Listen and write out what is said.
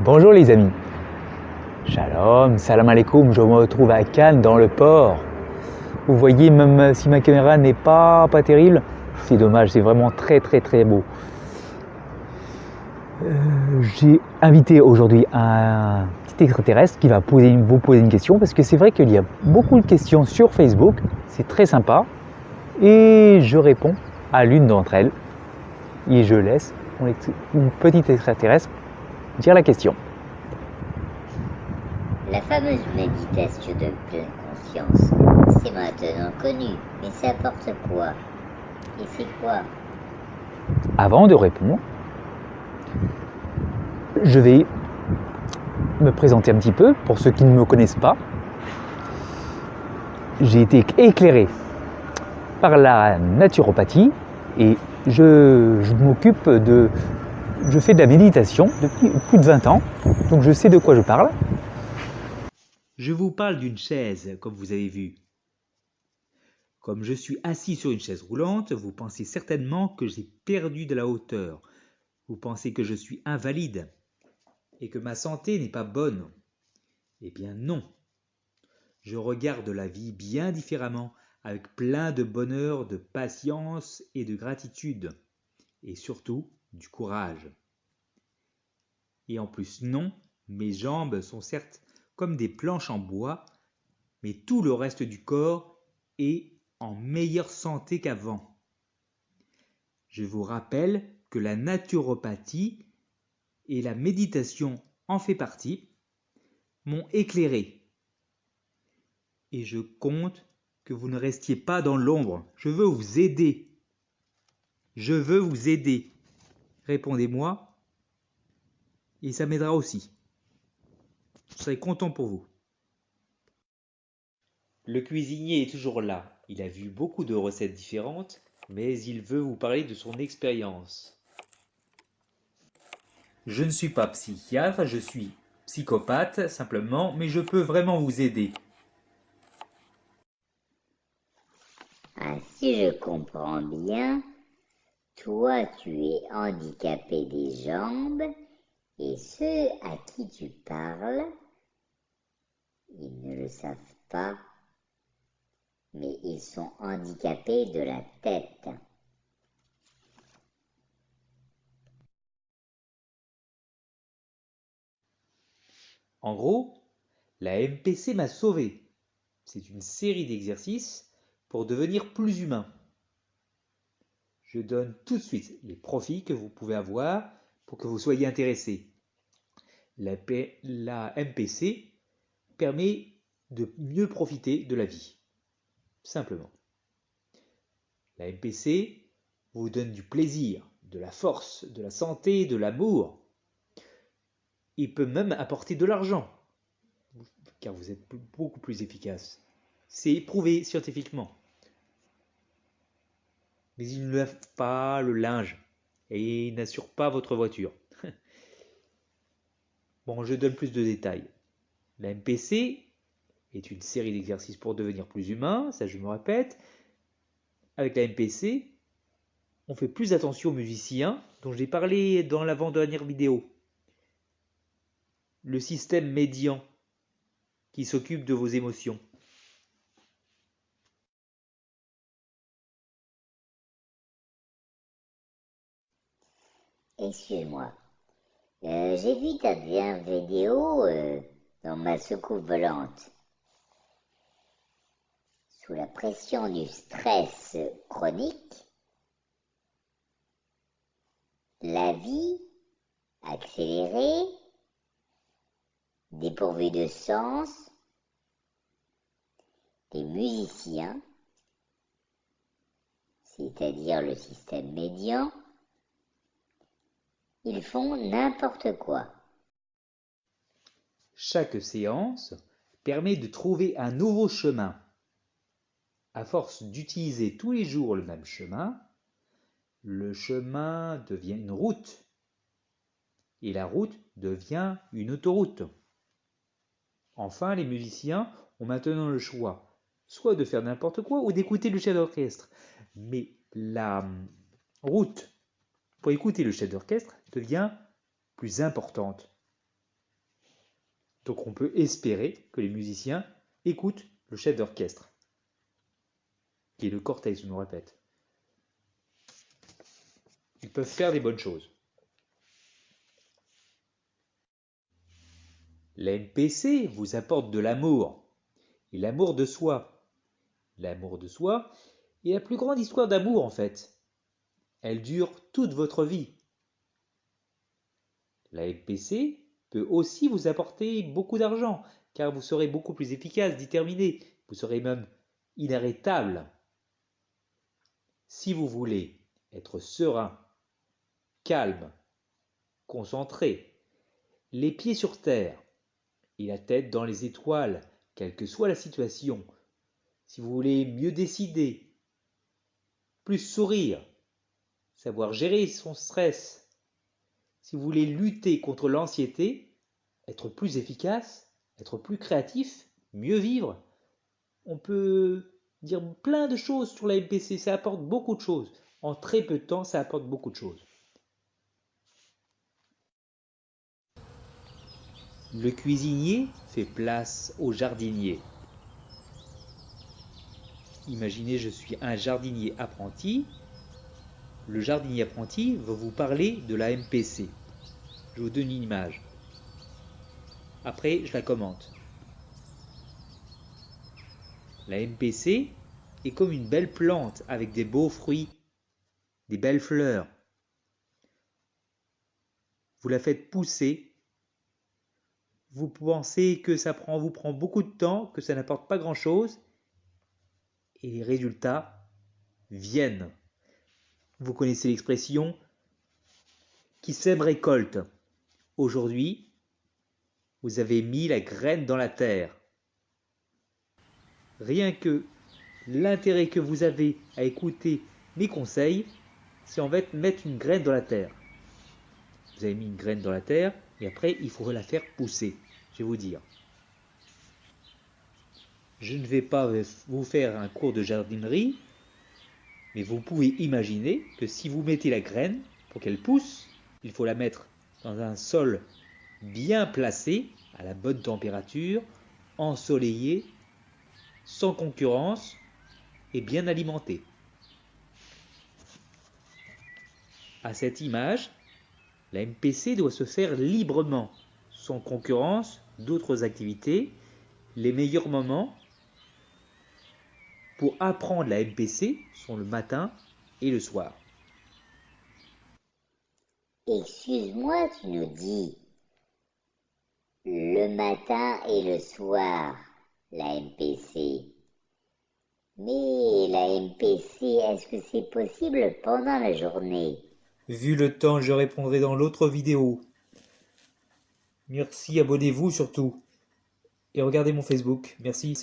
Bonjour les amis, Shalom, salam alaikum, je me retrouve à Cannes dans le port. Vous voyez, même si ma caméra n'est pas terrible, c'est dommage, c'est vraiment très beau. J'ai invité aujourd'hui un petit extraterrestre qui va vous poser une question, parce que c'est vrai qu'il y a beaucoup de questions sur Facebook, c'est très sympa, et je réponds à l'une d'entre elles, et je laisse mon petit extraterrestre dire la question. La fameuse méditation de pleine conscience, c'est maintenant connu, mais ça apporte quoi? Et c'est quoi? Avant de répondre, je vais me présenter un petit peu pour ceux qui ne me connaissent pas. J'ai été éclairé par la naturopathie et je fais de la méditation depuis plus de 20 ans, donc je sais de quoi je parle. Je vous parle d'une chaise, comme vous avez vu. Comme je suis assis sur une chaise roulante, vous pensez certainement que j'ai perdu de la hauteur. Vous pensez que je suis invalide et que ma santé n'est pas bonne. Eh bien non. Je regarde la vie bien différemment, avec plein de bonheur, de patience et de gratitude. Et surtout, du courage. Et en plus non, mes jambes sont certes comme des planches en bois, mais tout le reste du corps est en meilleure santé qu'avant. Je vous rappelle que la naturopathie et la méditation en fait partie, m'ont éclairé. Et je compte que vous ne restiez pas dans l'ombre. Je veux vous aider. Je veux vous aider. Répondez-moi et ça m'aidera aussi. Je serai content pour vous. Le cuisinier est toujours là. Il a vu beaucoup de recettes différentes, mais il veut vous parler de son expérience. Je ne suis pas psychiatre, je suis psychopathe simplement, mais je peux vraiment vous aider. Ah, si je comprends bien, toi tu es handicapé des jambes et ceux à qui tu parles, ils ne le savent pas, mais ils sont handicapés de la tête. En gros, la MPC m'a sauvé. C'est une série d'exercices pour devenir plus humain. Je donne tout de suite les profits que vous pouvez avoir pour que vous soyez intéressé. La MPC permet de mieux profiter de la vie. Simplement. La MPC vous donne du plaisir, de la force, de la santé, de l'amour. Il peut même apporter de l'argent, car vous êtes beaucoup plus efficace. C'est prouvé scientifiquement. Mais il ne lave pas le linge et il n'assure pas votre voiture. Bon, je donne plus de détails. La MPC est une série d'exercices pour devenir plus humain, ça je me répète. Avec la MPC, on fait plus attention aux musiciens, dont j'ai parlé dans l'avant-dernière vidéo. Le système médian qui s'occupe de vos émotions. Excuse-moi, j'ai vu ta dernière vidéo dans ma soucoupe volante. Sous la pression du stress chronique, la vie accélérée, dépourvue de sens, les musiciens, c'est-à-dire le système médian, ils font n'importe quoi. Chaque séance permet de trouver un nouveau chemin. À force d'utiliser tous les jours le même chemin, le chemin devient une route et la route devient une autoroute. Enfin, les musiciens ont maintenant le choix, soit de faire n'importe quoi ou d'écouter le chef d'orchestre. Mais la route pour écouter le chef d'orchestre devient plus importante. Donc on peut espérer que les musiciens écoutent le chef d'orchestre, qui est le cortège, je me répète. Ils peuvent faire des bonnes choses. La MPC vous apporte de l'amour, et l'amour de soi. L'amour de soi est la plus grande histoire d'amour en fait. Elle dure toute votre vie. La MPC peut aussi vous apporter beaucoup d'argent, car vous serez beaucoup plus efficace, déterminé, vous serez même inarrêtable. Si vous voulez être serein, calme, concentré, les pieds sur terre et la tête dans les étoiles, quelle que soit la situation, si vous voulez mieux décider, plus sourire, savoir gérer son stress, si vous voulez lutter contre l'anxiété, être plus efficace, être plus créatif, mieux vivre, on peut dire plein de choses sur la MPC, ça apporte beaucoup de choses. En très peu de temps, ça apporte beaucoup de choses. Le cuisinier fait place au jardinier. Imaginez, je suis un jardinier apprenti. Le jardinier apprenti va vous parler de la MPC. Je vous donne une image. Après, je la commente. La MPC est comme une belle plante avec des beaux fruits, des belles fleurs. Vous la faites pousser. Vous pensez que ça vous prend beaucoup de temps, que ça n'apporte pas grand-chose, et les résultats viennent. Vous connaissez l'expression « qui sème récolte ». Aujourd'hui, vous avez mis la graine dans la terre. Rien que l'intérêt que vous avez à écouter mes conseils, c'est en fait mettre une graine dans la terre. Vous avez mis une graine dans la terre, et après, il faut la faire pousser. Je vais vous dire. Je ne vais pas vous faire un cours de jardinerie, mais vous pouvez imaginer que si vous mettez la graine, pour qu'elle pousse, il faut la mettre dans un sol bien placé, à la bonne température, ensoleillé, sans concurrence et bien alimenté. À cette image, la MPC doit se faire librement, sans concurrence d'autres activités. Les meilleurs moments pour apprendre la MPC sont le matin et le soir. Excuse-moi, tu nous dis le matin et le soir, la MPC. Mais la MPC, est-ce que c'est possible pendant la journée? Vu le temps, je répondrai dans l'autre vidéo. Merci, abonnez-vous surtout. Et regardez mon Facebook. Merci.